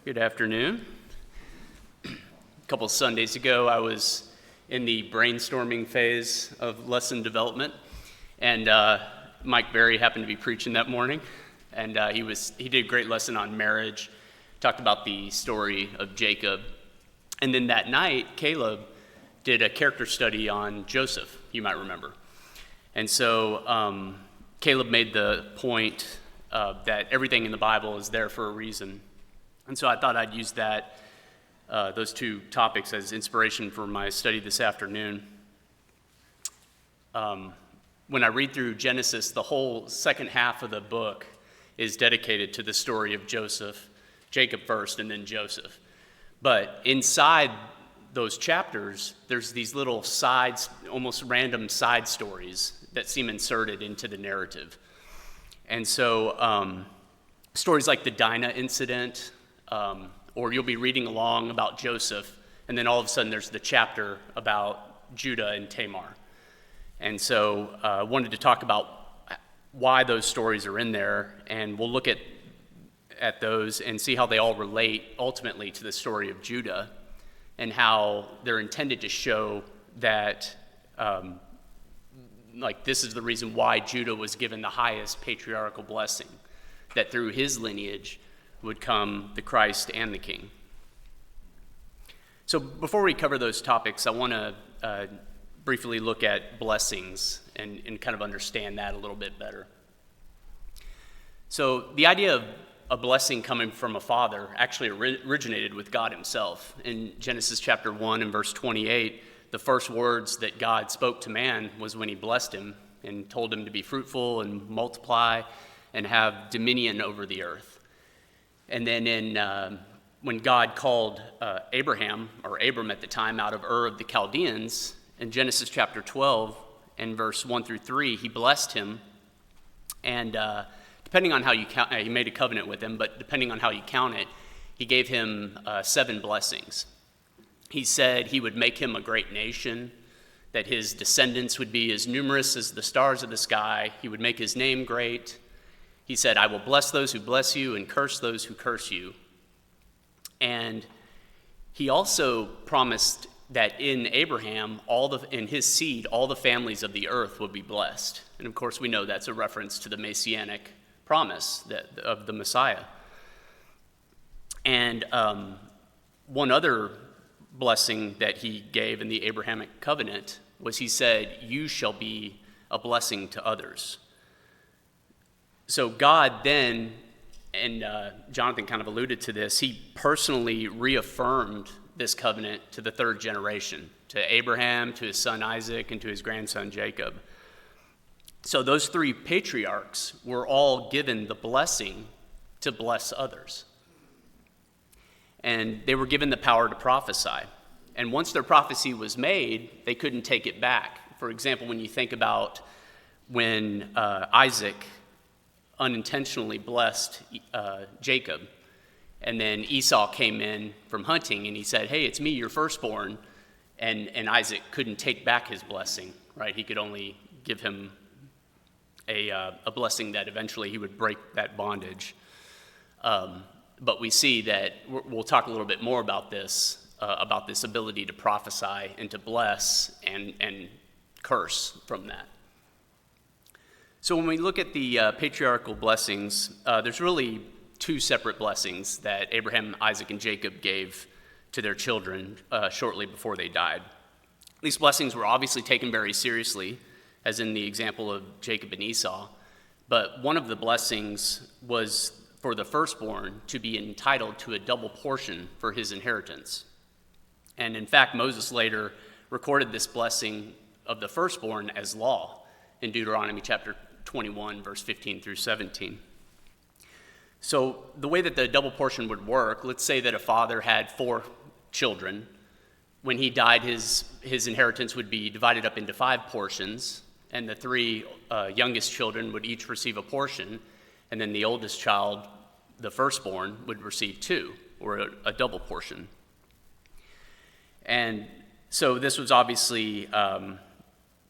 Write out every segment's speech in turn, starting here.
Good afternoon. A couple Sundays ago, I was in the brainstorming phase of lesson development, and Mike Berry happened to be preaching that morning, and he did a great lesson on marriage, talked about the story of Jacob, and then that night, Caleb did a character study on Joseph, you might remember. And so Caleb made the point that everything in the Bible is there for a reason. And so I thought I'd use those two topics as inspiration for my study this afternoon. When I read through Genesis, the whole second half of the book is dedicated to the story of Joseph, Jacob first, and then Joseph. But inside those chapters, there's these little almost random side stories that seem inserted into the narrative. And so stories like the Dinah incident, or you'll be reading along about Joseph, and then all of a sudden there's the chapter about Judah and Tamar. And so I wanted to talk about why those stories are in there, and we'll look at those and see how they all relate ultimately to the story of Judah, and how they're intended to show that this is the reason why Judah was given the highest patriarchal blessing, that through his lineage would come the Christ and the King. So before we cover those topics, I want to briefly look at blessings and kind of understand that a little bit better. So the idea of a blessing coming from a father actually originated with God himself. In Genesis chapter 1 and verse 28, the first words that God spoke to man was when he blessed him and told him to be fruitful and multiply and have dominion over the earth. And then when God called Abraham, or Abram at the time, out of Ur of the Chaldeans, in Genesis chapter 12 and verse 1 through 3, he blessed him. And depending on how you count, he made a covenant with him, but depending on how you count it, he gave him 7 blessings. He said he would make him a great nation, that his descendants would be as numerous as the stars of the sky. He would make his name great. He said, I will bless those who bless you and curse those who curse you. And he also promised that in Abraham, in his seed, all the families of the earth would be blessed. And of course, we know that's a reference to the Messianic promise of the Messiah. And one other blessing that he gave in the Abrahamic covenant was he said, you shall be a blessing to others. So God then, and Jonathan kind of alluded to this, he personally reaffirmed this covenant to the third generation, to Abraham, to his son Isaac, and to his grandson Jacob. So those 3 patriarchs were all given the blessing to bless others. And they were given the power to prophesy. And once their prophecy was made, they couldn't take it back. For example, when you think about when Isaac unintentionally blessed Jacob, and then Esau came in from hunting and he said, hey, it's me, your firstborn, and Isaac couldn't take back his blessing, right? He could only give him a blessing that eventually he would break that bondage. But we see that we'll talk a little bit more about this ability to prophesy and to bless and curse from that. So when we look at the patriarchal blessings, there's really 2 separate blessings that Abraham, Isaac, and Jacob gave to their children shortly before they died. These blessings were obviously taken very seriously, as in the example of Jacob and Esau, but one of the blessings was for the firstborn to be entitled to a double portion for his inheritance. And in fact, Moses later recorded this blessing of the firstborn as law in Deuteronomy chapter 21, verse 15 through 17. So the way that the double portion would work, let's say that a father had 4 children. When he died, his inheritance would be divided up into 5 portions, and the 3 youngest children would each receive a portion, and then the oldest child, the firstborn, would receive 2, or a double portion. And so this was obviously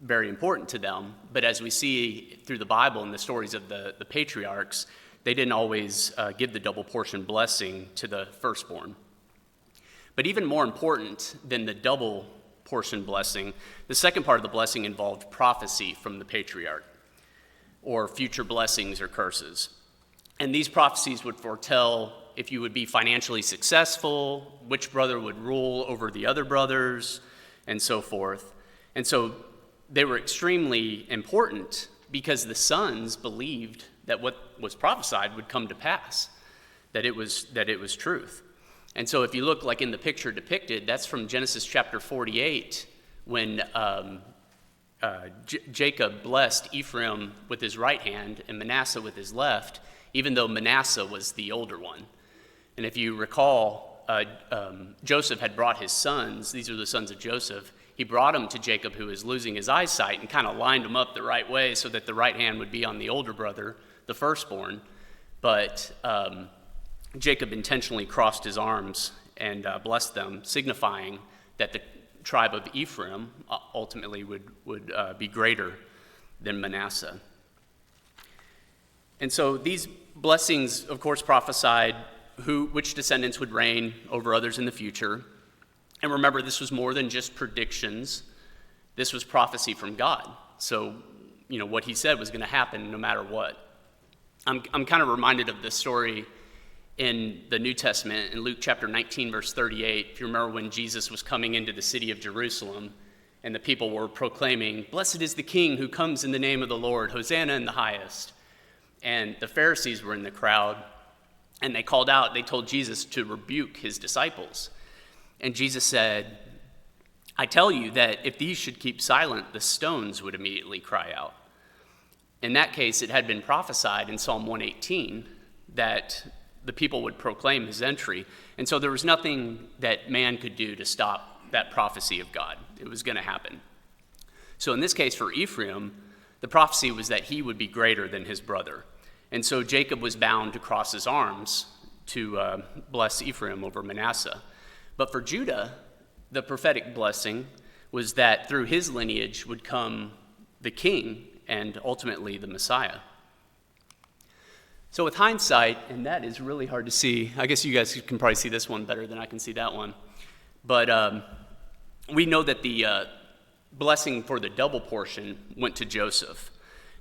very important to them, but as we see through the Bible and the stories of the patriarchs, they didn't always give the double portion blessing to the firstborn. But even more important than the double portion blessing, the second part of the blessing involved prophecy from the patriarch, or future blessings or curses. And these prophecies would foretell if you would be financially successful, which brother would rule over the other brothers, and so forth. And so they were extremely important because the sons believed that what was prophesied would come to pass, that it was truth. And so if you look like in the picture depicted, that's from Genesis chapter 48, when Jacob blessed Ephraim with his right hand and Manasseh with his left, even though Manasseh was the older one. And if you recall, Joseph had brought his sons, these are the sons of Joseph, he brought them to Jacob, who was losing his eyesight, and kind of lined them up the right way so that the right hand would be on the older brother, the firstborn. But Jacob intentionally crossed his arms and blessed them, signifying that the tribe of Ephraim ultimately would be greater than Manasseh. And so these blessings, of course, prophesied which descendants would reign over others in the future. And remember, this was more than just predictions. This was prophecy from God. So, what he said was going to happen no matter what. I'm kind of reminded of this story in the New Testament in Luke chapter 19, verse 38. If you remember when Jesus was coming into the city of Jerusalem and the people were proclaiming, "Blessed is the King who comes in the name of the Lord, Hosanna in the highest." And the Pharisees were in the crowd, and they told Jesus to rebuke his disciples. And Jesus said, "I tell you that if these should keep silent, the stones would immediately cry out." In that case, it had been prophesied in Psalm 118 that the people would proclaim his entry. And so there was nothing that man could do to stop that prophecy of God. It was going to happen. So in this case for Ephraim, the prophecy was that he would be greater than his brother. And so Jacob was bound to cross his arms to bless Ephraim over Manasseh. But for Judah, the prophetic blessing was that through his lineage would come the king and ultimately the Messiah. So with hindsight, and that is really hard to see, I guess you guys can probably see this one better than I can see that one, but we know that the blessing for the double portion went to Joseph.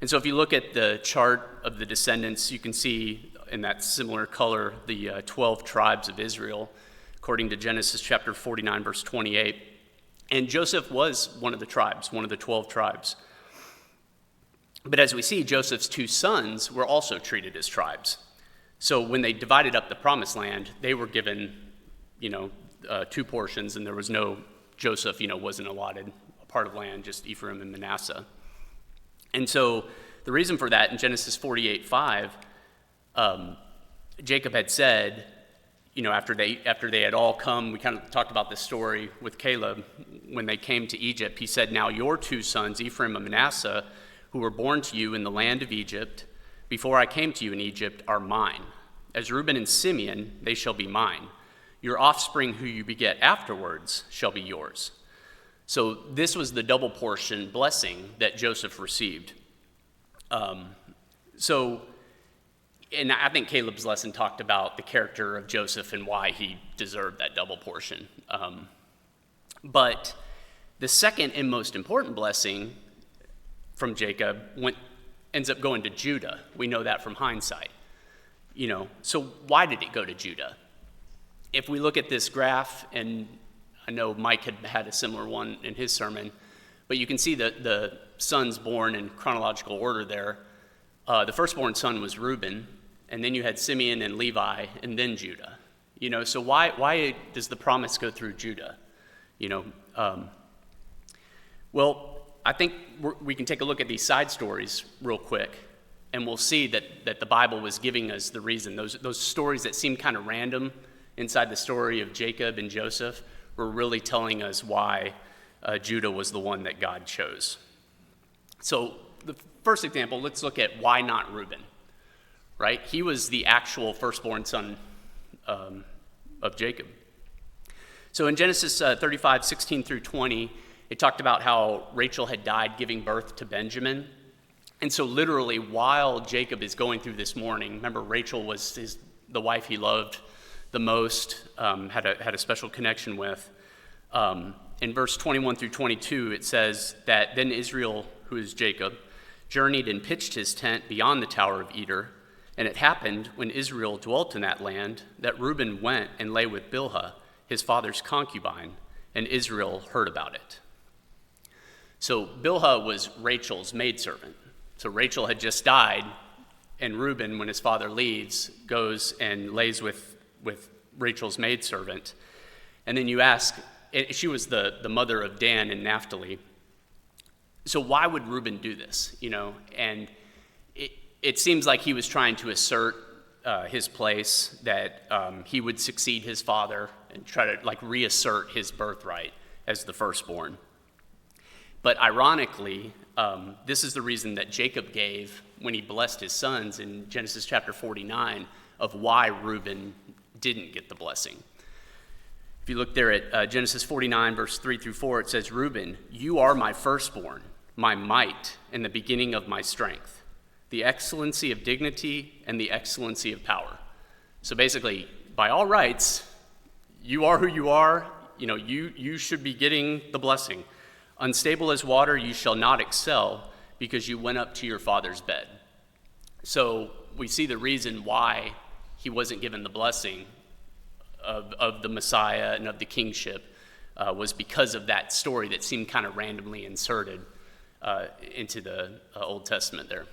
And so if you look at the chart of the descendants, you can see in that similar color the 12 tribes of Israel, according to Genesis chapter 49, verse 28. And Joseph was one of the tribes, one of the 12 tribes. But as we see, Joseph's two sons were also treated as tribes. So when they divided up the promised land, they were given, two portions, and there was no, Joseph, wasn't allotted a part of land, just Ephraim and Manasseh. And so the reason for that, in Genesis 48:5, Jacob had said, after they had all come, we kind of talked about this story with Caleb, when they came to Egypt, he said, "Now your two sons, Ephraim and Manasseh, who were born to you in the land of Egypt, before I came to you in Egypt, are mine. As Reuben and Simeon, they shall be mine. Your offspring who you beget afterwards shall be yours." So this was the double portion blessing that Joseph received. And I think Caleb's lesson talked about the character of Joseph and why he deserved that double portion. But the second and most important blessing from Jacob ends up going to Judah. We know that from hindsight. So why did it go to Judah? If we look at this graph, and I know Mike had a similar one in his sermon, but you can see the sons born in chronological order there. The firstborn son was Reuben, and then you had Simeon and Levi, and then Judah. So why does the promise go through Judah? Well, I think we can take a look at these side stories real quick, and we'll see that the Bible was giving us the reason. Those stories that seem kind of random inside the story of Jacob and Joseph were really telling us why Judah was the one that God chose. So the first example, let's look at why not Reuben, right? He was the actual firstborn son of Jacob. So in Genesis 35, 16 through 20, it talked about how Rachel had died giving birth to Benjamin. And so literally while Jacob is going through this mourning, remember Rachel was the wife he loved the most, had a special connection with. In verse 21 through 22, it says that then Israel, who is Jacob, journeyed and pitched his tent beyond the Tower of Eder. And it happened when Israel dwelt in that land that Reuben went and lay with Bilhah, his father's concubine, and Israel heard about it. So Bilhah was Rachel's maidservant. So Rachel had just died, and Reuben, when his father leaves, goes and lays with Rachel's maidservant. And then you ask, she was the mother of Dan and Naphtali. So why would Reuben do this? And it seems like he was trying to assert his place, that he would succeed his father and try to reassert his birthright as the firstborn. But ironically, this is the reason that Jacob gave when he blessed his sons in Genesis chapter 49 of why Reuben didn't get the blessing. If you look there at Genesis 49, verse 3 through 4, it says, Reuben, you are my firstborn, my might, and the beginning of my strength, the excellency of dignity and the excellency of power. So basically, by all rights, you are who you are. You should be getting the blessing. Unstable as water, you shall not excel, because you went up to your father's bed. So we see the reason why he wasn't given the blessing of the Messiah and of the kingship was because of that story that seemed kind of randomly inserted into the Old Testament there.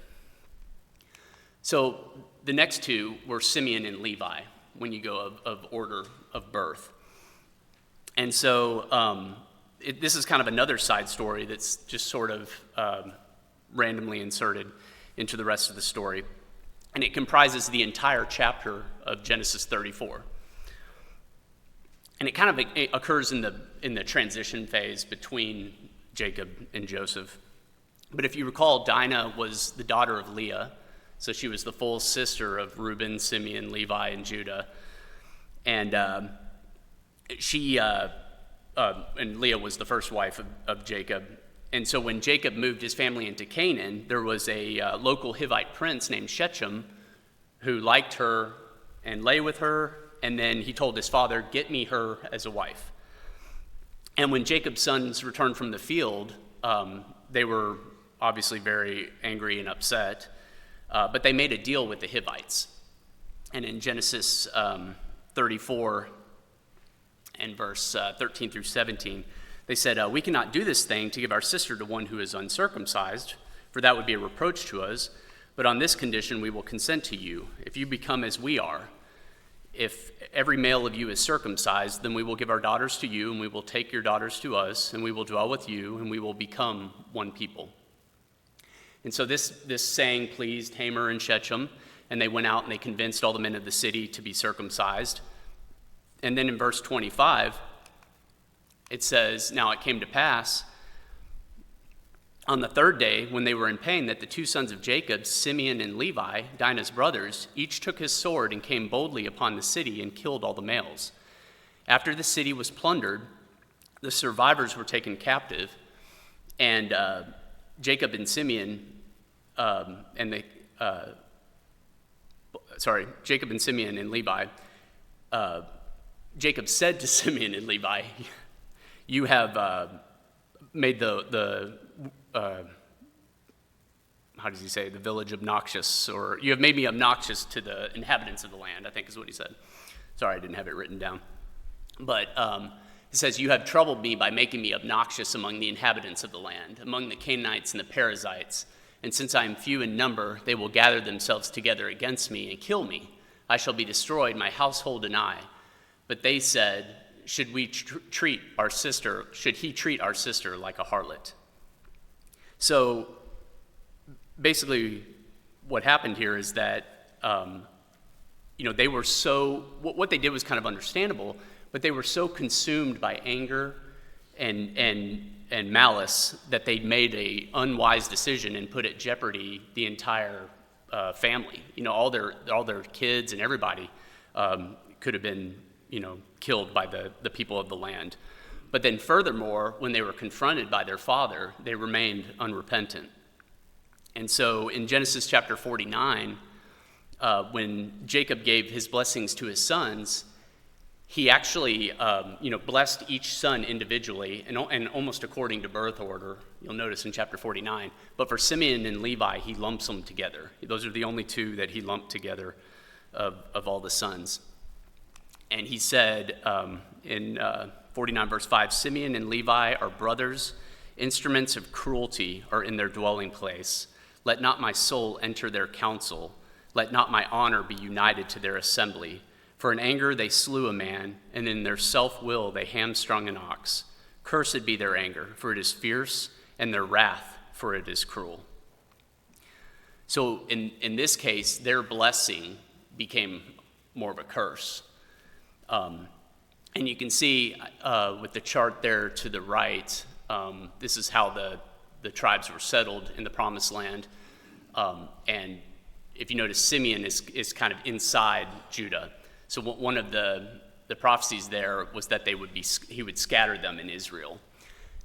So the next two were Simeon and Levi, when you go of order of birth. And so this is kind of another side story that's just sort of randomly inserted into the rest of the story. And it comprises the entire chapter of Genesis 34. And it kind of occurs in the transition phase between Jacob and Joseph. But if you recall, Dinah was the daughter of Leah. So she was the full sister of Reuben, Simeon, Levi, and Judah. And and Leah was the first wife of Jacob. And so when Jacob moved his family into Canaan, there was a local Hivite prince named Shechem who liked her and lay with her. And then he told his father, get me her as a wife. And when Jacob's sons returned from the field, they were obviously very angry and upset. But they made a deal with the Hivites. And in Genesis 34 and verse 13 through 17, they said, we cannot do this thing to give our sister to one who is uncircumcised, for that would be a reproach to us. But on this condition we will consent to you, if you become as we are. If every male of you is circumcised, then we will give our daughters to you, and we will take your daughters to us, and we will dwell with you, and we will become one people. And so this saying pleased Hamor and Shechem, and they went out and they convinced all the men of the city to be circumcised. And then in verse 25, it says, now it came to pass on the third day, when they were in pain, that the two sons of Jacob, Simeon and Levi, Dinah's brothers, each took his sword and came boldly upon the city and killed all the males. After the city was plundered, the survivors were taken captive, and Jacob and Simeon Jacob and Simeon and Levi, Jacob said to Simeon and Levi, you have made the how does he say, the village obnoxious, or you have made me obnoxious to the inhabitants of the land, I think is what he said. Sorry, I didn't have it written down. But it says, you have troubled me by making me obnoxious among the inhabitants of the land, among the Canaanites and the Perizzites. And since I am few in number, they will gather themselves together against me and kill me. I shall be destroyed, my household and I. But they said, should he treat our sister like a harlot? So basically what happened here is that, they were so, what they did was kind of understandable, but they were so consumed by anger and malice that they made a unwise decision and put at jeopardy the entire family. All their kids and everybody could have been, killed by the people of the land. But then furthermore, when they were confronted by their father, they remained unrepentant. And so in Genesis chapter 49, when Jacob gave his blessings to his sons, he actually blessed each son individually and almost according to birth order. You'll notice in chapter 49. But for Simeon and Levi, he lumps them together. Those are the only two that he lumped together of all the sons. And he said in 49 verse 5, Simeon and Levi are brothers. Instruments of cruelty are in their dwelling place. Let not my soul enter their council. Let not my honor be united to their assembly. For in anger they slew a man, and in their self-will they hamstrung an ox. Cursed be their anger, for it is fierce, and their wrath, for it is cruel. So in this case, their blessing became more of a curse. And you can see with the chart there to the right, this is how the tribes were settled in the Promised Land. And if you notice, Simeon is kind of inside Judah. So one of the prophecies there was that he would scatter them in Israel.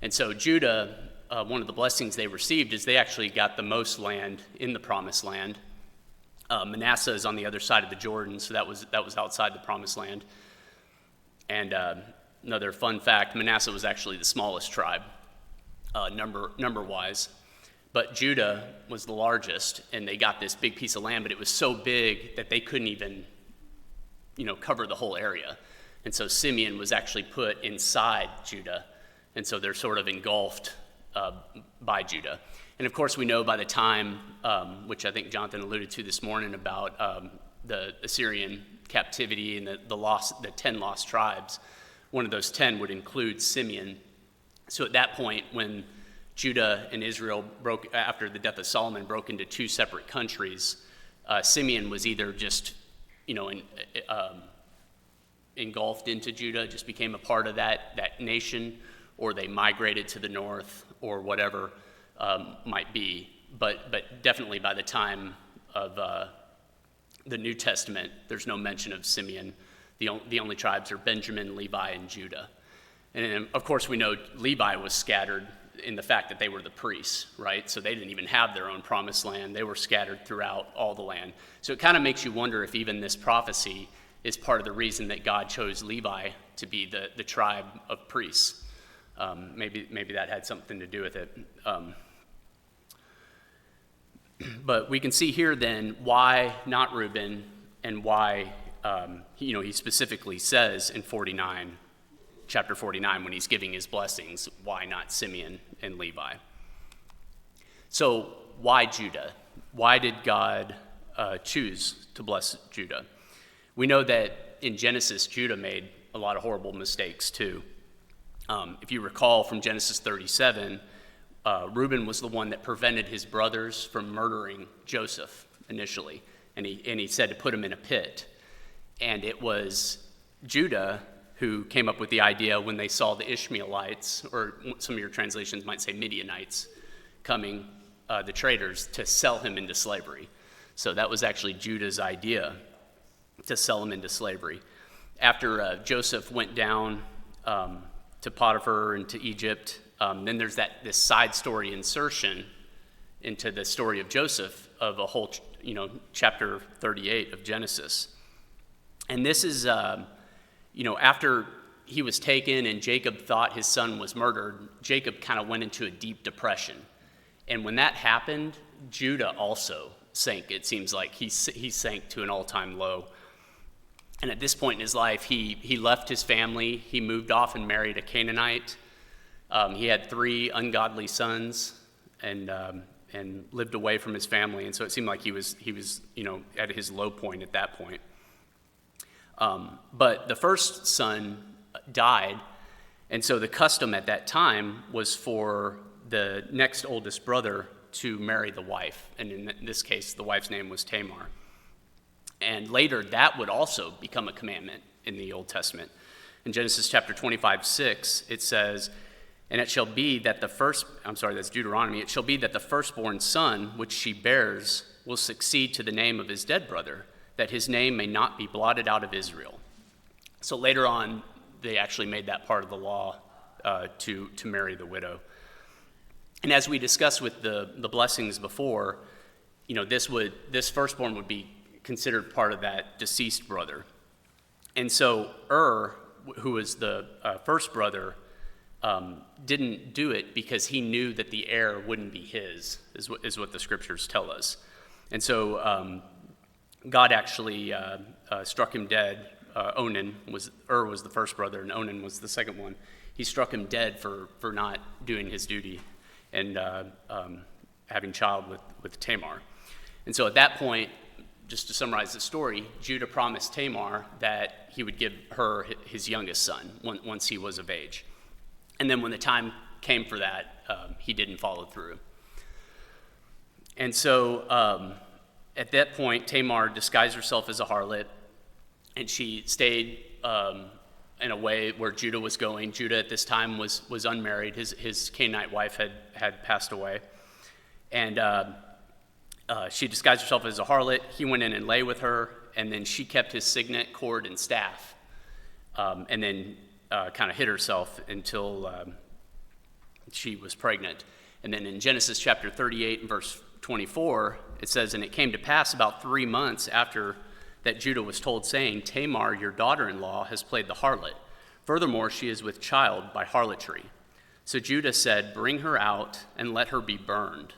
And so Judah, one of the blessings they received is they actually got the most land in the Promised Land. Manasseh is on the other side of the Jordan, so that was outside the Promised Land. And another fun fact, Manasseh was actually the smallest tribe, number-wise. But Judah was the largest, and they got this big piece of land, but it was so big that they couldn't even, cover the whole area. And so Simeon was actually put inside Judah, and so they're sort of engulfed by Judah. And of course, we know by the time, which I think Jonathan alluded to this morning about the Assyrian captivity and the 10 lost tribes, one of those 10 would include Simeon. So at that point, when Judah and Israel after the death of Solomon, broke into two separate countries, Simeon was either just, engulfed into Judah, just became a part of that nation, or they migrated to the north, or whatever might be. But definitely by the time of the New Testament, there's no mention of Simeon. The only tribes are Benjamin, Levi, and Judah. And of course, we know Levi was scattered in the fact that they were the priests, right? So they didn't even have their own promised land. They were scattered throughout all the land. So it kind of makes you wonder if even this prophecy is part of the reason that God chose Levi to be the tribe of priests. Maybe that had something to do with it. But we can see here then why not Reuben, and why he specifically says in chapter 49, when he's giving his blessings, why not Simeon and Levi? So why Judah? Why did God choose to bless Judah? We know that in Genesis, Judah made a lot of horrible mistakes too. If you recall from Genesis 37, Reuben was the one that prevented his brothers from murdering Joseph initially, and he said to put him in a pit. And it was Judah who came up with the idea when they saw the Ishmaelites, or some of your translations might say Midianites, coming, the traders, to sell him into slavery. So that was actually Judah's idea, to sell him into slavery. After Joseph went down to Potiphar and to Egypt, then there's this side story insertion into the story of Joseph of a whole, chapter 38 of Genesis. And this is, after he was taken and Jacob thought his son was murdered, Jacob kind of went into a deep depression. And when that happened, Judah also sank. It seems like he sank to an all-time low. And at this point in his life, he left his family. He moved off and married a Canaanite. He had 3 ungodly sons and lived away from his family. And so it seemed like he was at his low point at that point. But the first son died, and so the custom at that time was for the next oldest brother to marry the wife, and in this case, the wife's name was Tamar. And later, that would also become a commandment in the Old Testament. In Genesis chapter 25:6, it says, "And it shall be that that's Deuteronomy, it shall be that the firstborn son which she bears will succeed to the name of his dead brother, that his name may not be blotted out of Israel." So later on, they actually made that part of the law to marry the widow. And as we discussed with the blessings before, this firstborn would be considered part of that deceased brother. And so who was the first brother, didn't do it because he knew that the heir wouldn't be his, is what the scriptures tell us. And so God actually struck him dead. Was the first brother, and Onan was the second one. He struck him dead for not doing his duty and having child with Tamar. And so at that point, just to summarize the story, Judah promised Tamar that he would give her his youngest son once he was of age. And then when the time came for that, he didn't follow through. And so at that point, Tamar disguised herself as a harlot, and she stayed in a way where Judah was going. Judah at this time was unmarried. His Canaanite wife had passed away. And she disguised herself as a harlot. He went in and lay with her, and then she kept his signet, cord, and staff, and then kind of hid herself until she was pregnant. And then in Genesis chapter 38 and verse 24, it says, "And it came to pass about 3 months after that Judah was told, saying, Tamar, your daughter-in-law, has played the harlot. Furthermore, she is with child by harlotry. So Judah said, bring her out and let her be burned.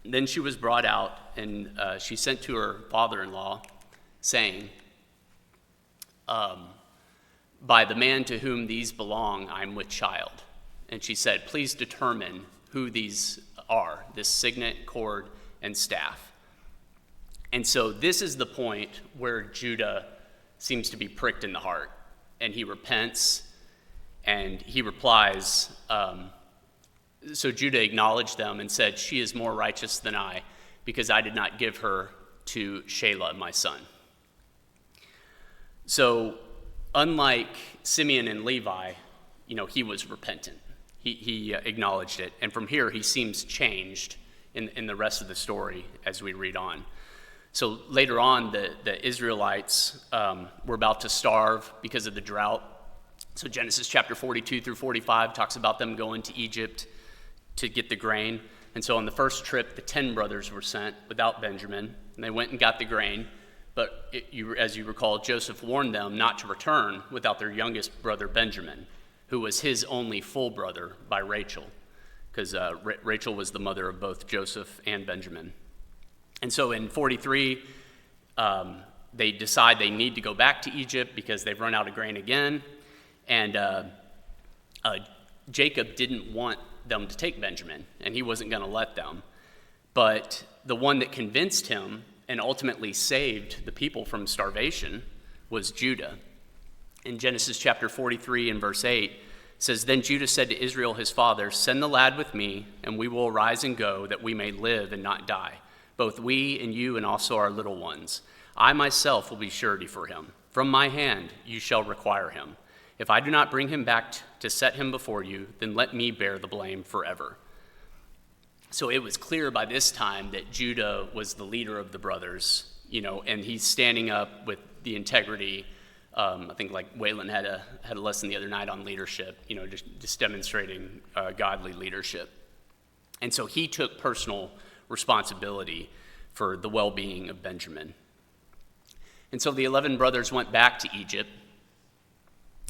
Then she was brought out, and she sent to her father-in-law, saying, by the man to whom these belong, I am with child. And she said, please determine who these are, this signet, cord, and staff. And so this is the point where Judah seems to be pricked in the heart, and he repents, and he replies, so Judah acknowledged them and said, she is more righteous than I, because I did not give her to Shelah, my son. So unlike Simeon and Levi, he was repentant. He acknowledged it. And from here, he seems changed in the rest of the story as we read on. So later on, the Israelites were about to starve because of the drought. So Genesis chapter 42 through 45 talks about them going to Egypt to get the grain. And so on the first trip, the 10 brothers were sent without Benjamin, and they went and got the grain. But as you recall, Joseph warned them not to return without their youngest brother Benjamin, who was his only full brother by Rachel, because Rachel was the mother of both Joseph and Benjamin. And so in 43, they decide they need to go back to Egypt because they've run out of grain again. And Jacob didn't want them to take Benjamin, and he wasn't going to let them. But the one that convinced him and ultimately saved the people from starvation was Judah. In Genesis chapter 43 and verse 8, it says, then Judah said to Israel his father, send the lad with me, and we will arise and go, that we may live and not die, both we and you and also our little ones. I myself will be surety for him. From my hand you shall require him. If I do not bring him back to set him before you, then let me bear the blame forever. So it was clear by this time that Judah was the leader of the brothers, and he's standing up with the integrity. I think like Waylon had a lesson the other night on leadership, just demonstrating godly leadership. And so he took personal responsibility for the well-being of Benjamin. And so the 11 brothers went back to Egypt,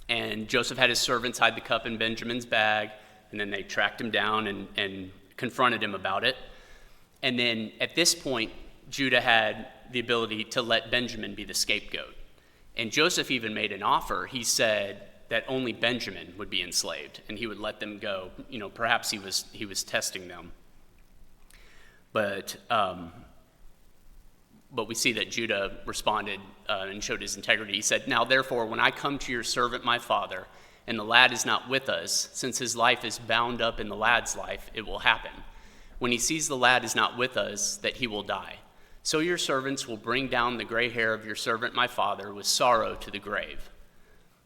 and Joseph had his servants hide the cup in Benjamin's bag, and then they tracked him down and confronted him about it. And then at this point, Judah had the ability to let Benjamin be the scapegoat. And Joseph even made an offer. He said that only Benjamin would be enslaved, and he would let them go. Perhaps he was testing them. But we see that Judah responded and showed his integrity. He said, now therefore, when I come to your servant my father, and the lad is not with us, since his life is bound up in the lad's life, it will happen, when he sees the lad is not with us, that he will die. So your servants will bring down the gray hair of your servant my father with sorrow to the grave.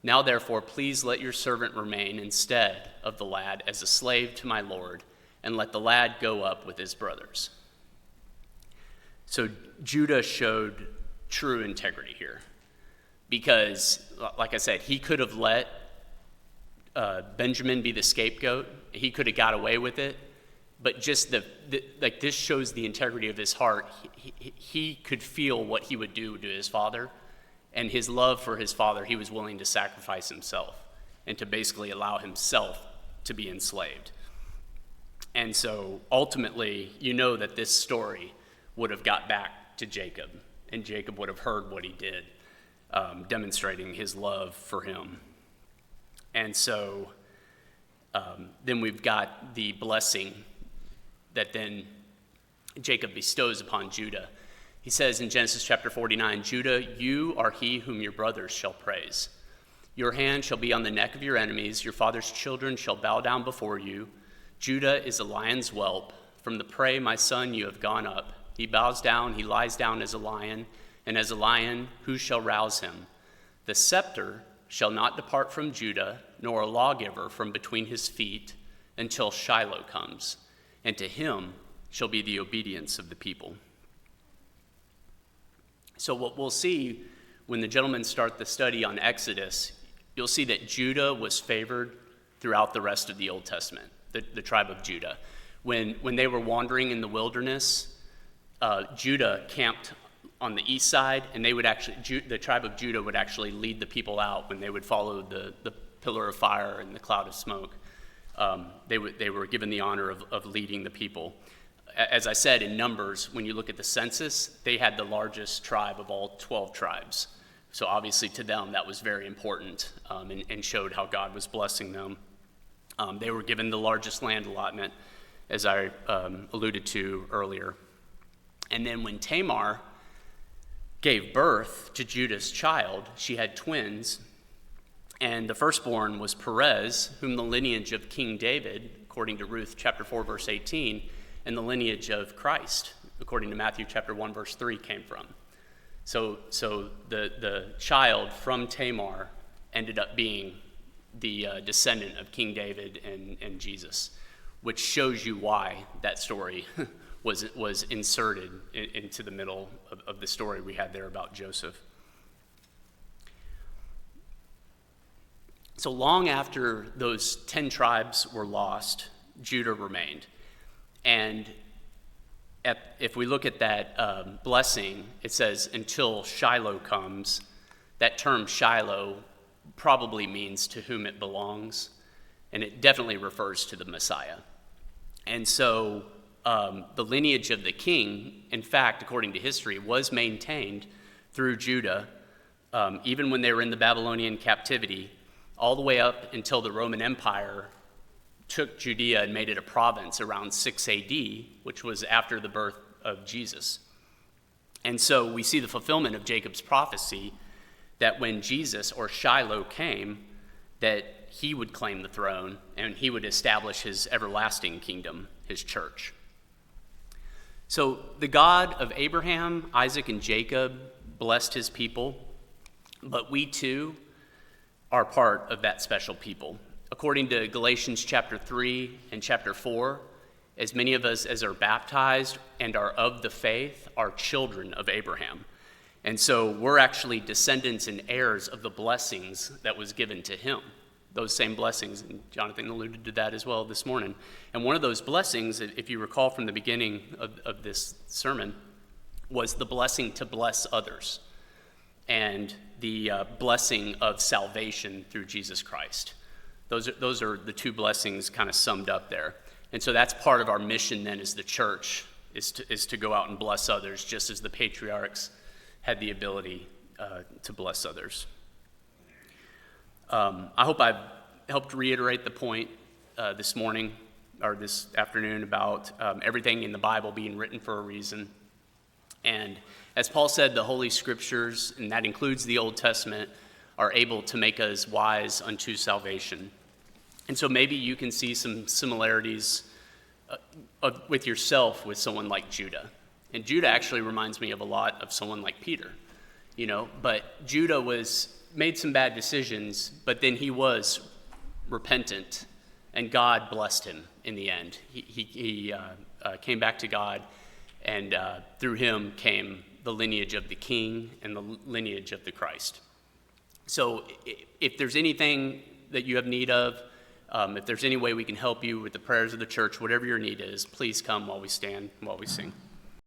Now therefore, please let your servant remain instead of the lad as a slave to my lord, and let the lad go up with his brothers. So Judah showed true integrity here, because, like I said, he could have let Benjamin be the scapegoat. He could have got away with it, but just like this shows the integrity of his heart. He could feel what he would do to his father, and his love for his father, he was willing to sacrifice himself and to basically allow himself to be enslaved. And so ultimately, you know that this story would have got back to Jacob, and Jacob would have heard what he did, demonstrating his love for him. And so then we've got the blessing that then Jacob bestows upon Judah. He says in Genesis chapter 49, Judah, you are he whom your brothers shall praise. Your hand shall be on the neck of your enemies. Your father's children shall bow down before you. Judah is a lion's whelp. From the prey, my son, you have gone up. He bows down, he lies down as a lion, and as a lion, who shall rouse him? The scepter shall not depart from Judah, nor a lawgiver from between his feet, until Shiloh comes, and to him shall be the obedience of the people. So what we'll see when the gentlemen start the study on Exodus, you'll see that Judah was favored throughout the rest of the Old Testament, the tribe of Judah. When they were wandering in the wilderness, Judah camped on the east side, and the tribe of Judah would actually lead the people out when they would follow the pillar of fire and the cloud of smoke. They were given the honor of leading the people. As I said, in Numbers, when you look at the census, they had the largest tribe of all 12 tribes. So obviously to them, that was very important and showed how God was blessing them. They were given the largest land allotment, as I alluded to earlier. And then when Tamar gave birth to Judah's child, she had twins, and the firstborn was Perez, whom the lineage of King David, according to Ruth chapter 4, verse 18, and the lineage of Christ, according to Matthew chapter 1, verse 3, came from. So the child from Tamar ended up being the descendant of King David and Jesus, which shows you why that story was inserted into the middle of the story we had there about Joseph. So long after those 10 tribes were lost, Judah remained. And if we look at that blessing, it says, until Shiloh comes. That term Shiloh probably means to whom it belongs, and it definitely refers to the Messiah. And so the lineage of the king, in fact, according to history, was maintained through Judah, even when they were in the Babylonian captivity, all the way up until the Roman Empire took Judea and made it a province around 6 AD, which was after the birth of Jesus. And so we see the fulfillment of Jacob's prophecy that when Jesus, or Shiloh, came, that he would claim the throne and he would establish his everlasting kingdom, his church. So the God of Abraham, Isaac, and Jacob blessed his people, but we too are part of that special people. According to Galatians chapter 3 and chapter 4, as many of us as are baptized and are of the faith are children of Abraham. And so we're actually descendants and heirs of the blessings that was given to him. Those same blessings, and Jonathan alluded to that as well this morning. And one of those blessings, if you recall from the beginning of this sermon, was the blessing to bless others and the blessing of salvation through Jesus Christ. Those are the two blessings kind of summed up there. And so that's part of our mission then as the church, is to go out and bless others, just as the patriarchs had the ability to bless others. I hope I've helped reiterate the point this morning or this afternoon about everything in the Bible being written for a reason. And as Paul said, the Holy Scriptures, and that includes the Old Testament, are able to make us wise unto salvation. And so maybe you can see some similarities with yourself with someone like Judah. And Judah actually reminds me of a lot of someone like Peter, but Judah made some bad decisions, but then he was repentant, and God blessed him in the end. He came back to God, and through him came the lineage of the king and the lineage of the Christ. So if there's anything that you have need of. If there's any way we can help you with the prayers of the church, whatever your need is, please come while we stand, while we sing.